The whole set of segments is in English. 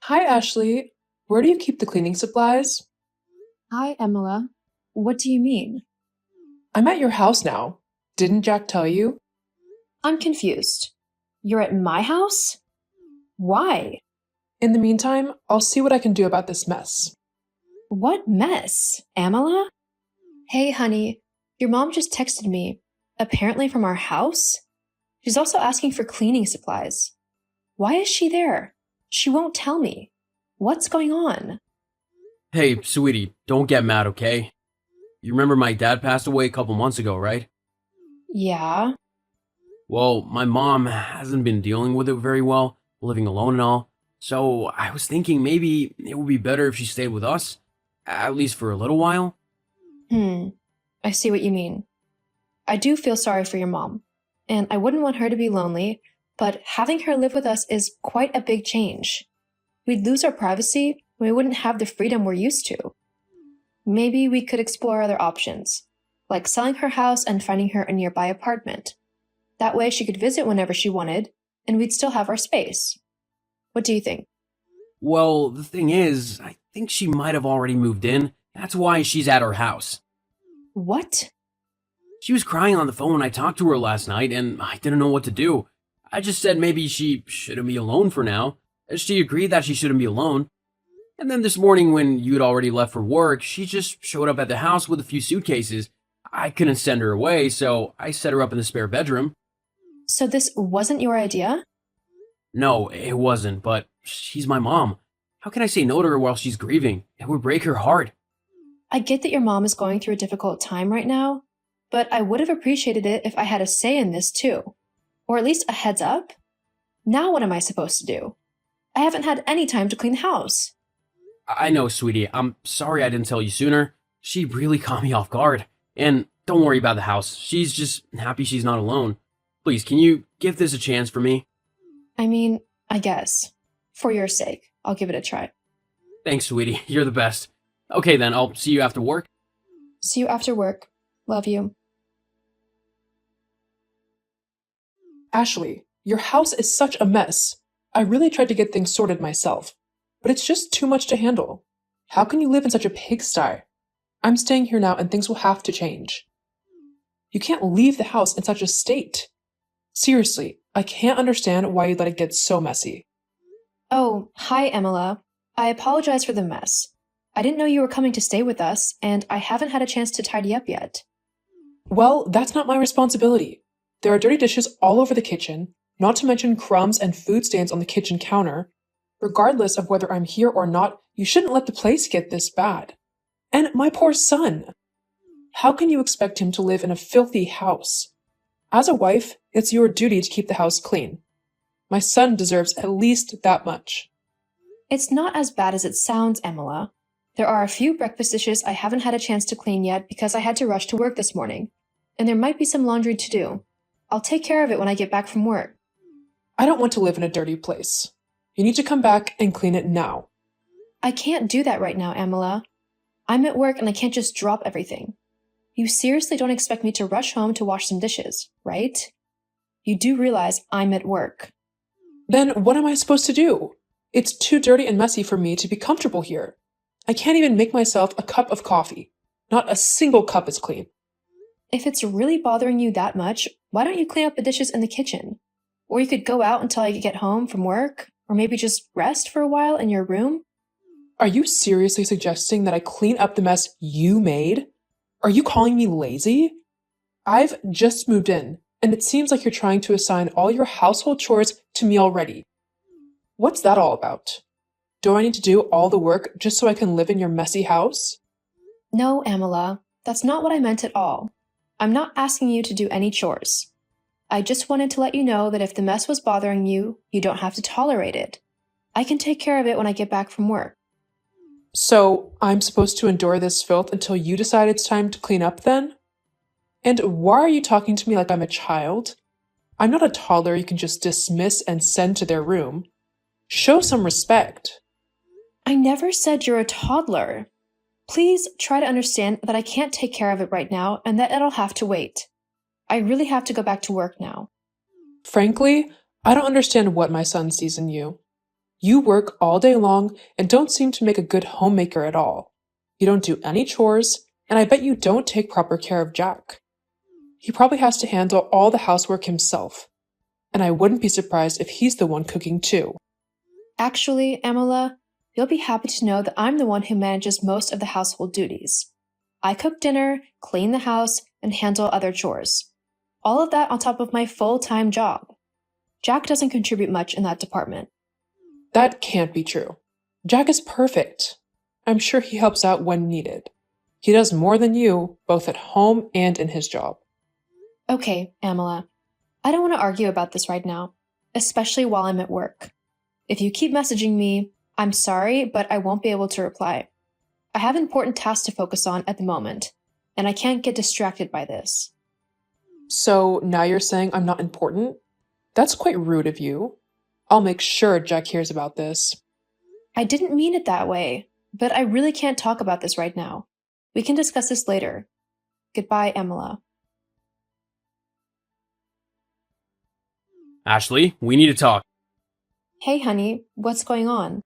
Hi, Ashley. Where do you keep the cleaning supplies? Hi, Emila. What do you mean? I'm at your house now. Didn't Jack tell you? I'm confused. You're at my house? Why? In the meantime, I'll see what I can do about this mess. What mess? Amala? Hey, honey. Your mom just texted me. Apparently from our house? She's also asking for cleaning supplies. Why is she there? She won't tell me. What's going on? Hey, sweetie, don't get mad, okay? You remember my dad passed away a couple months ago, right? Yeah. Well, my mom hasn't been dealing with it very well, living alone and all. So I was thinking maybe it would be better if she stayed with us, at least for a little while. Hmm. I see what you mean. I do feel sorry for your mom, and I wouldn't want her to be lonely, but having her live with us is quite a big change. We'd lose our privacy, and we wouldn't have the freedom we're used to. Maybe we could explore other options, like selling her house and finding her a nearby apartment. That way she could visit whenever she wanted, and we'd still have our space. What do you think? Well, the thing is, I think she might have already moved in. That's why she's at our house. What? She was crying on the phone when I talked to her last night, and I didn't know what to do. I just said maybe she shouldn't be alone for now. She agreed that she shouldn't be alone. And then this morning, when you'd already left for work, she just showed up at the house with a few suitcases. I couldn't send her away, so I set her up in the spare bedroom. So this wasn't your idea? No, it wasn't, but she's my mom. How can I say no to her while she's grieving? It would break her heart. I get that your mom is going through a difficult time right now, but I would have appreciated it if I had a say in this too. Or at least a heads up. Now what am I supposed to do? I haven't had any time to clean the house. I know, sweetie. I'm sorry I didn't tell you sooner. She really caught me off guard. And don't worry about the house. She's just happy she's not alone. Please, can you give this a chance for me? I mean, I guess. For your sake, I'll give it a try. Thanks, sweetie. You're the best. Okay, then, I'll see you after work. See you after work. Love you. Ashley, your house is such a mess. I really tried to get things sorted myself, but it's just too much to handle. How can you live in such a pigsty? I'm staying here now and things will have to change. You can't leave the house in such a state. Seriously, I can't understand why you let it get so messy. Oh, hi, Emila. I apologize for the mess. I didn't know you were coming to stay with us, and I haven't had a chance to tidy up yet. Well, that's not my responsibility. There are dirty dishes all over the kitchen, not to mention crumbs and food stains on the kitchen counter. Regardless of whether I'm here or not, you shouldn't let the place get this bad. And my poor son. How can you expect him to live in a filthy house? As a wife, it's your duty to keep the house clean. My son deserves at least that much. It's not as bad as it sounds, Emila. There are a few breakfast dishes I haven't had a chance to clean yet because I had to rush to work this morning, and there might be some laundry to do. I'll take care of it when I get back from work. I don't want to live in a dirty place. You need to come back and clean it now. I can't do that right now, Emila. I'm at work and I can't just drop everything. You seriously don't expect me to rush home to wash some dishes, right? You do realize I'm at work. Then what am I supposed to do? It's too dirty and messy for me to be comfortable here. I can't even make myself a cup of coffee. Not a single cup is clean. If it's really bothering you that much, why don't you clean up the dishes in the kitchen? Or you could go out until I get home from work, or maybe just rest for a while in your room. Are you seriously suggesting that I clean up the mess you made? Are you calling me lazy? I've just moved in, and it seems like you're trying to assign all your household chores to me already. What's that all about? Do I need to do all the work just so I can live in your messy house? No, Amala, that's not what I meant at all. I'm not asking you to do any chores. I just wanted to let you know that if the mess was bothering you, you don't have to tolerate it. I can take care of it when I get back from work. So I'm supposed to endure this filth until you decide it's time to clean up then? And why are you talking to me like I'm a child? I'm not a toddler you can just dismiss and send to their room. Show some respect. I never said you're a toddler. Please try to understand that I can't take care of it right now and that it'll have to wait. I really have to go back to work now. Frankly, I don't understand what my son sees in you. You work all day long and don't seem to make a good homemaker at all. You don't do any chores, and I bet you don't take proper care of Jack. He probably has to handle all the housework himself, and I wouldn't be surprised if he's the one cooking too. Actually, Amala, you'll be happy to know that I'm the one who manages most of the household duties. I cook dinner, clean the house, and handle other chores. All of that on top of my full-time job. Jack doesn't contribute much in that department. That can't be true. Jack is perfect. I'm sure he helps out when needed. He does more than you, both at home and in his job. Okay, Amala. I don't want to argue about this right now, especially while I'm at work. If you keep messaging me, I'm sorry, but I won't be able to reply. I have important tasks to focus on at the moment, and I can't get distracted by this. So now you're saying I'm not important? That's quite rude of you. I'll make sure Jack hears about this. I didn't mean it that way, but I really can't talk about this right now. We can discuss this later. Goodbye, Amala. Ashley, we need to talk. Hey, honey, what's going on?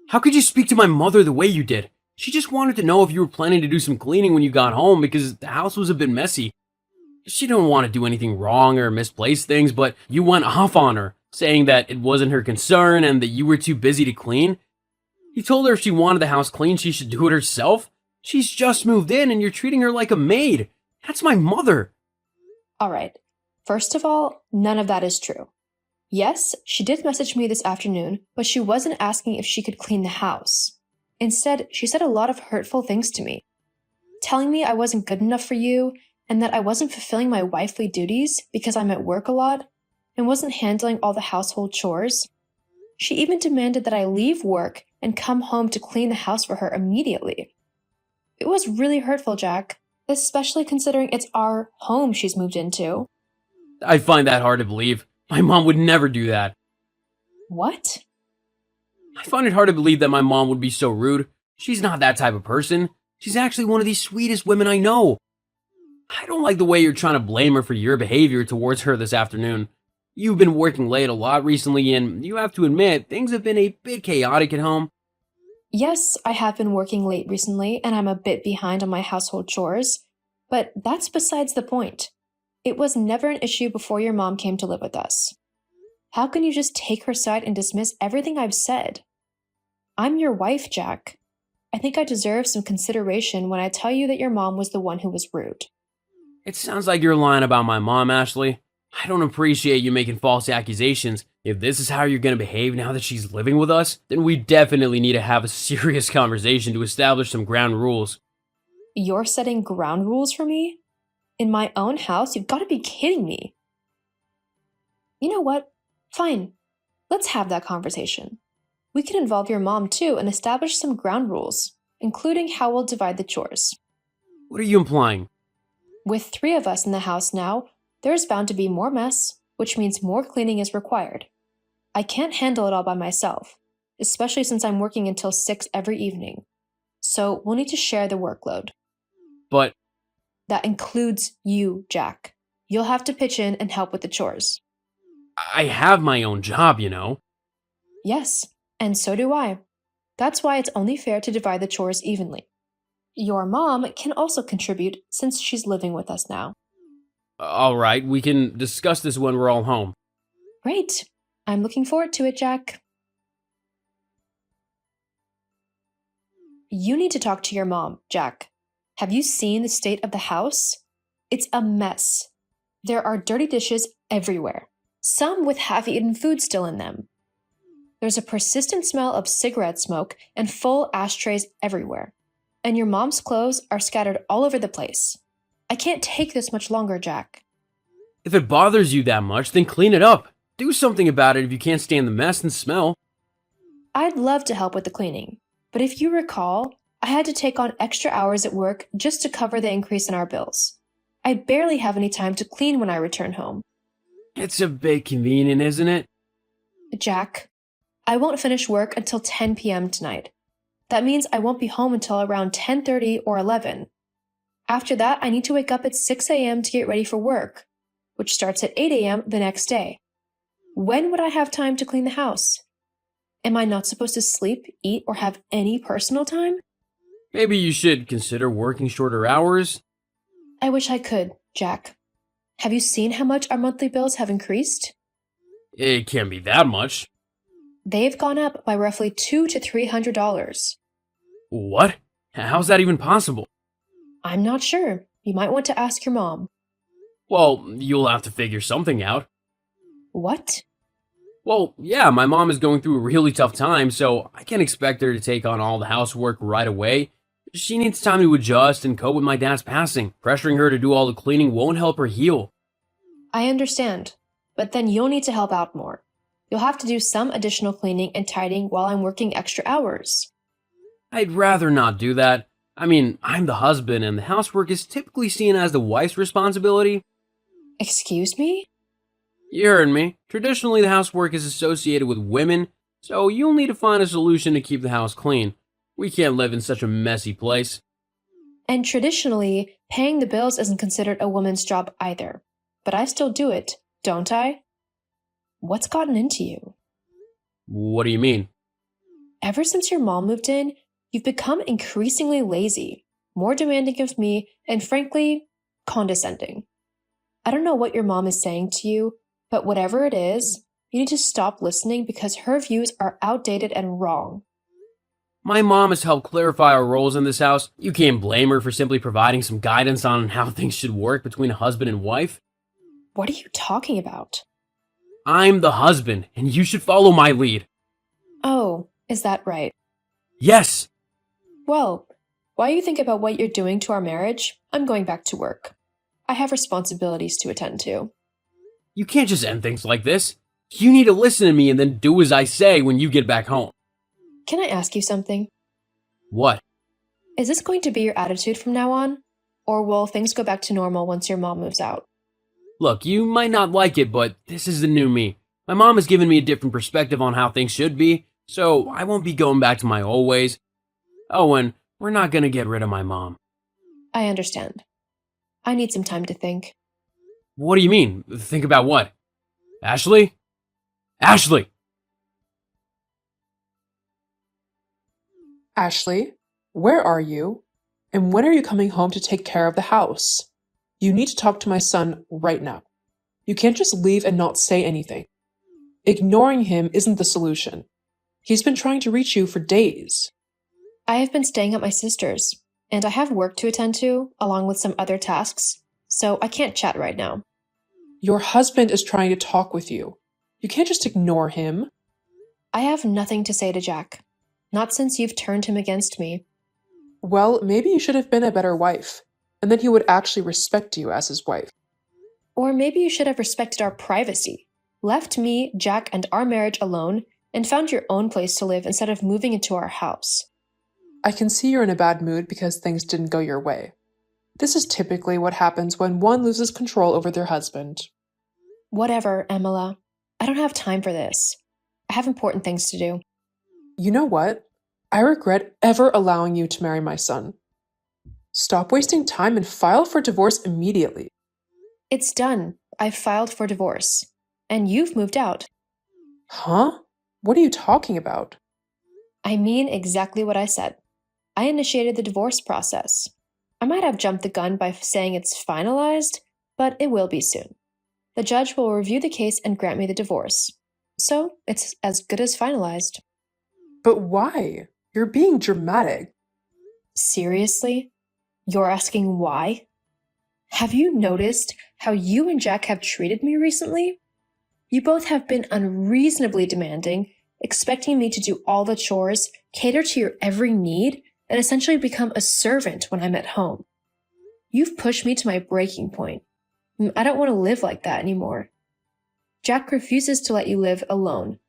How could you speak to my mother the way you did? She just wanted to know if you were planning to do some cleaning when you got home because the house was a bit messy. She didn't want to do anything wrong or misplace things, but you went off on her, saying that it wasn't her concern and that you were too busy to clean. You told her if she wanted the house clean, she should do it herself. She's just moved in and you're treating her like a maid. That's my mother. All right. First of all, none of that is true. Yes, she did message me this afternoon, but she wasn't asking if she could clean the house. Instead, she said a lot of hurtful things to me, telling me I wasn't good enough for you and that I wasn't fulfilling my wifely duties because I'm at work a lot and wasn't handling all the household chores. She even demanded that I leave work and come home to clean the house for her immediately. It was really hurtful, Jack, especially considering it's our home she's moved into. I find that hard to believe. My mom would never do that. What? I find it hard to believe that my mom would be so rude. She's not that type of person. She's actually one of the sweetest women I know. I don't like the way you're trying to blame her for your behavior towards her this afternoon. You've been working late a lot recently, and you have to admit, things have been a bit chaotic at home. Yes, I have been working late recently, and I'm a bit behind on my household chores, but that's besides the point. It was never an issue before your mom came to live with us. How can you just take her side and dismiss everything I've said? I'm your wife, Jack. I think I deserve some consideration when I tell you that your mom was the one who was rude. It sounds like you're lying about my mom, Ashley. I don't appreciate you making false accusations. If this is how you're going to behave now that she's living with us, then we definitely need to have a serious conversation to establish some ground rules. You're setting ground rules for me? In my own house? You've got to be kidding me. You know what? Fine. Let's have that conversation. We can involve your mom too and establish some ground rules, including how we'll divide the chores. What are you implying? With 3 of us in the house now, there's bound to be more mess, which means more cleaning is required. I can't handle it all by myself, especially since I'm working until 6 every evening. So we'll need to share the workload. But that includes you, Jack. You'll have to pitch in and help with the chores. I have my own job, you know. Yes, and so do I. That's why it's only fair to divide the chores evenly. Your mom can also contribute since she's living with us now. All right, we can discuss this when we're all home. Great. I'm looking forward to it, Jack. You need to talk to your mom, Jack. Have you seen the state of the house? It's a mess. There are dirty dishes everywhere, some with half-eaten food still in them. There's a persistent smell of cigarette smoke and full ashtrays everywhere. And your mom's clothes are scattered all over the place. I can't take this much longer, Jack. If it bothers you that much, then clean it up. Do something about it if you can't stand the mess and smell. I'd love to help with the cleaning, but if you recall, I had to take on extra hours at work just to cover the increase in our bills. I barely have any time to clean when I return home. It's a bit convenient, isn't it? Jack, I won't finish work until 10 p.m. tonight. That means I won't be home until around 10:30 or 11. After that, I need to wake up at 6 a.m. to get ready for work, which starts at 8 a.m. the next day. When would I have time to clean the house? Am I not supposed to sleep, eat, or have any personal time? Maybe you should consider working shorter hours. I wish I could, Jack. Have you seen how much our monthly bills have increased? It can't be that much. They've gone up by roughly $200 to $300. What? How's that even possible? I'm not sure. You might want to ask your mom. Well, you'll have to figure something out. What? Well, yeah, my mom is going through a really tough time, so I can't expect her to take on all the housework right away. She needs time to adjust and cope with my dad's passing. Pressuring her to do all the cleaning won't help her heal. I understand, but then you'll need to help out more. You'll have to do some additional cleaning and tidying while I'm working extra hours. I'd rather not do that. I mean, I'm the husband, and the housework is typically seen as the wife's responsibility. Excuse me? You heard me. Traditionally, the housework is associated with women, so you'll need to find a solution to keep the house clean. We can't live in such a messy place. And traditionally, paying the bills isn't considered a woman's job either. But I still do it, don't I? What's gotten into you? What do you mean? Ever since your mom moved in, you've become increasingly lazy, more demanding of me, and frankly, condescending. I don't know what your mom is saying to you, but whatever it is, you need to stop listening because her views are outdated and wrong. My mom has helped clarify our roles in this house. You can't blame her for simply providing some guidance on how things should work between a husband and wife. What are you talking about? I'm the husband, and you should follow my lead. Oh, is that right? Yes! Well, while you think about what you're doing to our marriage, I'm going back to work. I have responsibilities to attend to. You can't just end things like this. You need to listen to me and then do as I say when you get back home. Can I ask you something? What? Is this going to be your attitude from now on? Or will things go back to normal once your mom moves out? Look, you might not like it, but this is the new me. My mom has given me a different perspective on how things should be, so I won't be going back to my old ways. Oh, and we're not gonna get rid of my mom. I understand. I need some time to think. What do you mean? Think about what? Ashley? Ashley! Ashley, where are you? And when are you coming home to take care of the house? You need to talk to my son right now. You can't just leave and not say anything. Ignoring him isn't the solution. He's been trying to reach you for days. I have been staying at my sister's, and I have work to attend to, along with some other tasks, so I can't chat right now. Your husband is trying to talk with you. You can't just ignore him. I have nothing to say to Jack. Not since you've turned him against me. Well, maybe you should have been a better wife, and then he would actually respect you as his wife. Or maybe you should have respected our privacy, left me, Jack, and our marriage alone, and found your own place to live instead of moving into our house. I can see you're in a bad mood because things didn't go your way. This is typically what happens when one loses control over their husband. Whatever, Emila. I don't have time for this. I have important things to do. You know what? I regret ever allowing you to marry my son. Stop wasting time and file for divorce immediately. It's done. I've filed for divorce. And you've moved out. Huh? What are you talking about? I mean exactly what I said. I initiated the divorce process. I might have jumped the gun by saying it's finalized, but it will be soon. The judge will review the case and grant me the divorce. So it's as good as finalized. But why? You're being dramatic. Seriously? You're asking why? Have you noticed how you and Jack have treated me recently? You both have been unreasonably demanding, expecting me to do all the chores, cater to your every need, and essentially become a servant when I'm at home. You've pushed me to my breaking point. I don't want to live like that anymore. Jack refuses to let you live alone.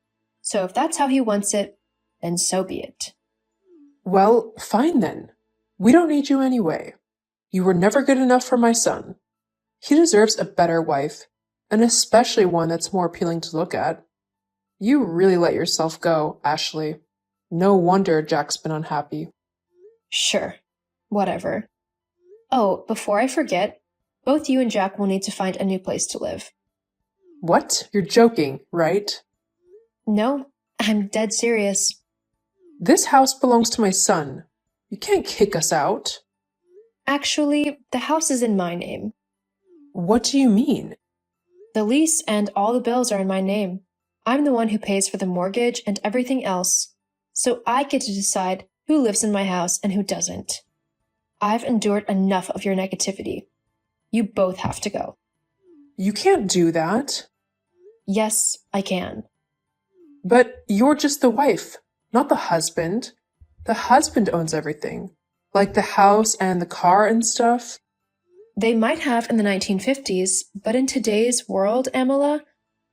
So if that's how he wants it, then so be it. Well, fine then. We don't need you anyway. You were never good enough for my son. He deserves a better wife, and especially one that's more appealing to look at. You really let yourself go, Ashley. No wonder Jack's been unhappy. Sure. Whatever. Oh, before I forget, both you and Jack will need to find a new place to live. What? You're joking, right? No, I'm dead serious. This house belongs to my son. You can't kick us out. Actually, the house is in my name. What do you mean? The lease and all the bills are in my name. I'm the one who pays for the mortgage and everything else, so I get to decide who lives in my house and who doesn't. I've endured enough of your negativity. You both have to go. You can't do that. Yes, I can. But you're just the wife, not the husband. The husband owns everything, like the house and the car and stuff. They might have in the 1950s, but in today's world, Amala,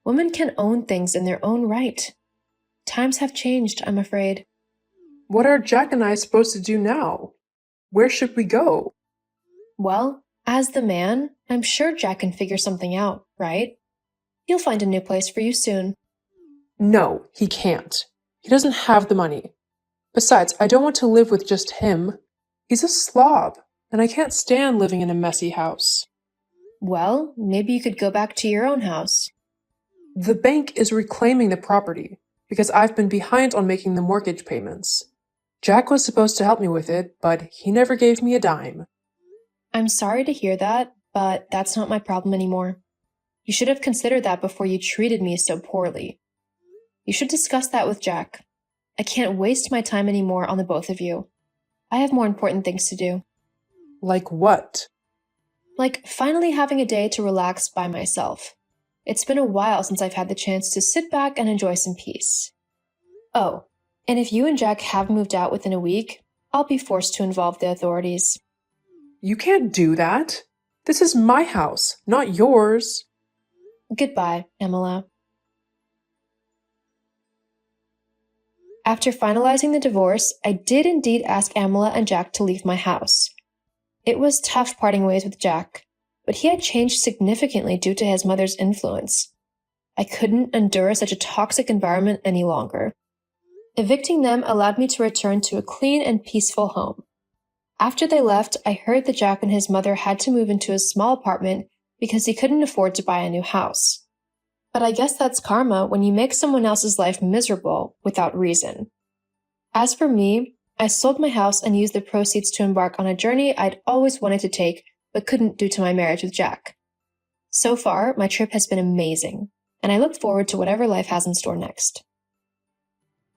women can own things in their own right. Times have changed, I'm afraid. What are Jack and I supposed to do now? Where should we go? Well, as the man, I'm sure Jack can figure something out, right? He'll find a new place for you soon. No, he can't. He doesn't have the money. Besides, I don't want to live with just him. He's a slob, and I can't stand living in a messy house. Well, maybe you could go back to your own house. The bank is reclaiming the property because I've been behind on making the mortgage payments. Jack was supposed to help me with it, but he never gave me a dime. I'm sorry to hear that, but that's not my problem anymore. You should have considered that before you treated me so poorly. You should discuss that with Jack. I can't waste my time anymore on the both of you. I have more important things to do. Like what? Like finally having a day to relax by myself. It's been a while since I've had the chance to sit back and enjoy some peace. Oh, and if you and Jack have moved out within a week, I'll be forced to involve the authorities. You can't do that. This is my house, not yours. Goodbye, Amala. After finalizing the divorce, I did indeed ask Amala and Jack to leave my house. It was tough parting ways with Jack, but he had changed significantly due to his mother's influence. I couldn't endure such a toxic environment any longer. Evicting them allowed me to return to a clean and peaceful home. After they left, I heard that Jack and his mother had to move into a small apartment because he couldn't afford to buy a new house. But I guess that's karma when you make someone else's life miserable without reason. As for me, I sold my house and used the proceeds to embark on a journey I'd always wanted to take but couldn't due to my marriage with Jack. So far, my trip has been amazing, and I look forward to whatever life has in store next.